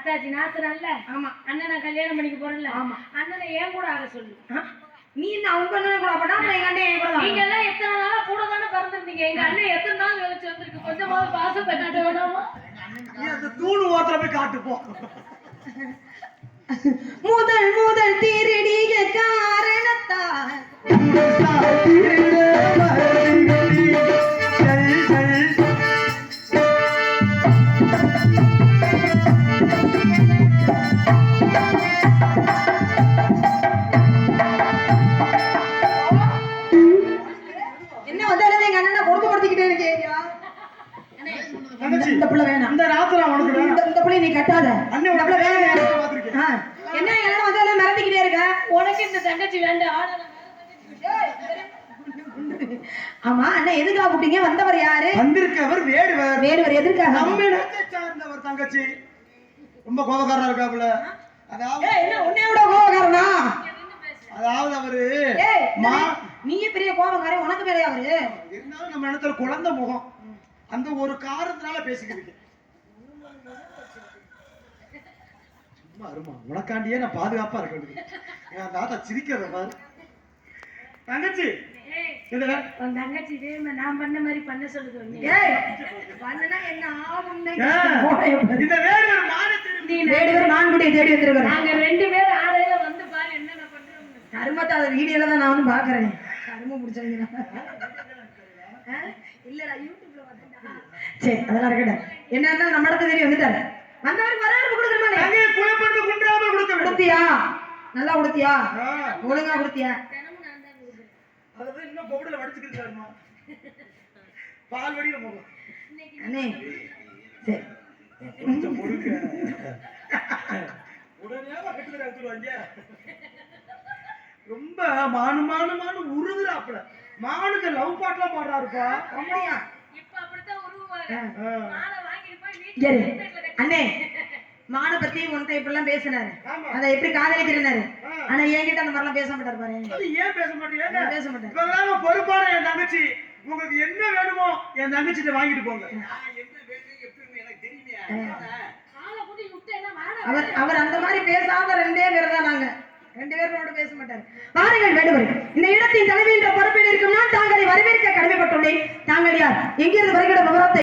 அத்தாச்சி நாத்து நல்ல. ஆமா. அண்ணனை கல்யாணம் பண்ணிக்க போறேன்ல. ஆமா. அண்ணனை ஏன் கூட ஆக சொல்லு. நீ என்ன அவங்க அண்ணன் கூட அப்படா எங்க அண்ணன் என் கூட. நீங்க எல்லாம் எத்தனை நாளா கூட தானே பிறந்திருந்தீங்க. எங்க அண்ணன் எத்தனை நாள் கழிச்சு வந்திருக்கு. கொஞ்சமாவது பாசத்தை காட்ட வேணாமா? நீ அந்த தூணு ஓரத்துல போய் காட்டுப்போ. முதல் முதல் திருடிய காரணத்தால் என்ன வந்தாலும் எங்க அண்ணனை கொடுமைப்படுத்திக்கிட்டே இருக்கேன். இந்த பிள்ளை வேணாம். இந்த ராத்திரி உனக்கு வேணும். இந்த பிள்ளை நீ கட்டாத. அண்ணே இந்த பிள்ளை வேணாம். பாத்துர்க்கேன். என்ன எல்லாம் வந்தாலும் மிரட்டிக்கிட்டே இருக்க. உனக்கு இந்த தங்கச்சி வேண்டாம். ஆமா அண்ணன் எதுக்காக கூப்பிட்டீங்க? வந்தவர் யாரு? வந்திருக்கவர் வேடுவர். வேடுவர் எதற்காக? நம்ம இடத்தை சார்ந்தவர் தங்கச்சி. ரொம்ப கோபக்காரரா இருக்காப்புல. அதாவது என்ன உன்னை விட கோபக்காரனா? அதாவது அவரு நீயே பெரிய கோபக்காரன், உனக்கு மேலே அவரு. இருந்தாலும் நம்ம இடத்துல குழந்தை முகம். அந்த ஒரு காரணத்தினால பேசிக்கிறீங்க. சும்மா அருமா உனக்காண்டியே நான் பாதுகாப்பா இருக்க வேண்டியது. என் தாத்தா சிரிக்கிறத பாரு. தங்கச்சி உன் தங்கச்சி நான் பண்ண மாதிரி பண்ண சொல்லுது. பண்ணனா என்ன ஆகும்? இந்த வேடுவர் மானத்தை வேடுவர் மான்குடியை தேடி வந்திருக்கிறோம். நாங்க 2 பேரும் ஆடையில வந்து பாரு என்னென்ன பண்றோம். கருமத்தை அதை வீடியோல தான் நான் வந்து பாக்குறேன். கரும பிடிச்சவங்க இல்லடா யூடியூப்ல பார்த்தா. சரி அதெல்லாம் இருக்கட்டும். என்னன்னா நம்ம இடத்த தேடி வந்துட்டாரு. வந்தவருக்கு வரவேற்பு கொடுக்கணுமா? அங்கே குலப்பட்டு குன்றாம கொடுக்க கொடுத்தியா? நல்லா கொடுத்தியா? ஒழுங்கா கொடுத்தியா? அதாவது இன்னும் பவுடர்ல வடிச்சுக்கிட்டாருமா. பால் வடியில போகும். அண்ணே சரி கொஞ்சம் பொறுக்க. உடனேவா கட்டுல எடுத்துருவாங்க. ரொம்ப மானு உருகுறாப்ல. மானுக்கு லவ் பாட்லாம் பாடுறாருப்பா. அப்படியா? இப்ப அப்படித்தான் உருவாங்க. மாலை வாங்கிட்டு போய் சரி வீட்டுல அண்ணே மான பத்தி உன்கிட்ட இப்பெல்லாம் பேசினாரு. ஆமா. அதை எப்படி காதலிக்கிறாரு. ஆனா என்கிட்ட அந்த மாதிரிலாம் பேச மாட்டாரு பாரு. அது ஏன் பேச மாட்டீங்க? பேச மாட்டாரு. இப்பதான் பொறுப்பான என் தங்கச்சி. உங்களுக்கு என்ன வேணுமோ என் தங்கச்சிட்ட வாங்கிட்டு போங்க. அவர் அந்த மாதிரி பேசாம 2 பேர் தான் நாங்க. 2 பேரோட பேச மாட்டாரு. பாருங்கள் வேடுவர், இந்த இடத்தின் தலைவி என்ற பொறுப்பில் இருக்கும் நான் தாங்களை வரவேற்க கடமைப்பட்டுள்ளேன். தாங்கள் யார்? எங்கிருந்து வருகிற விவரத்தை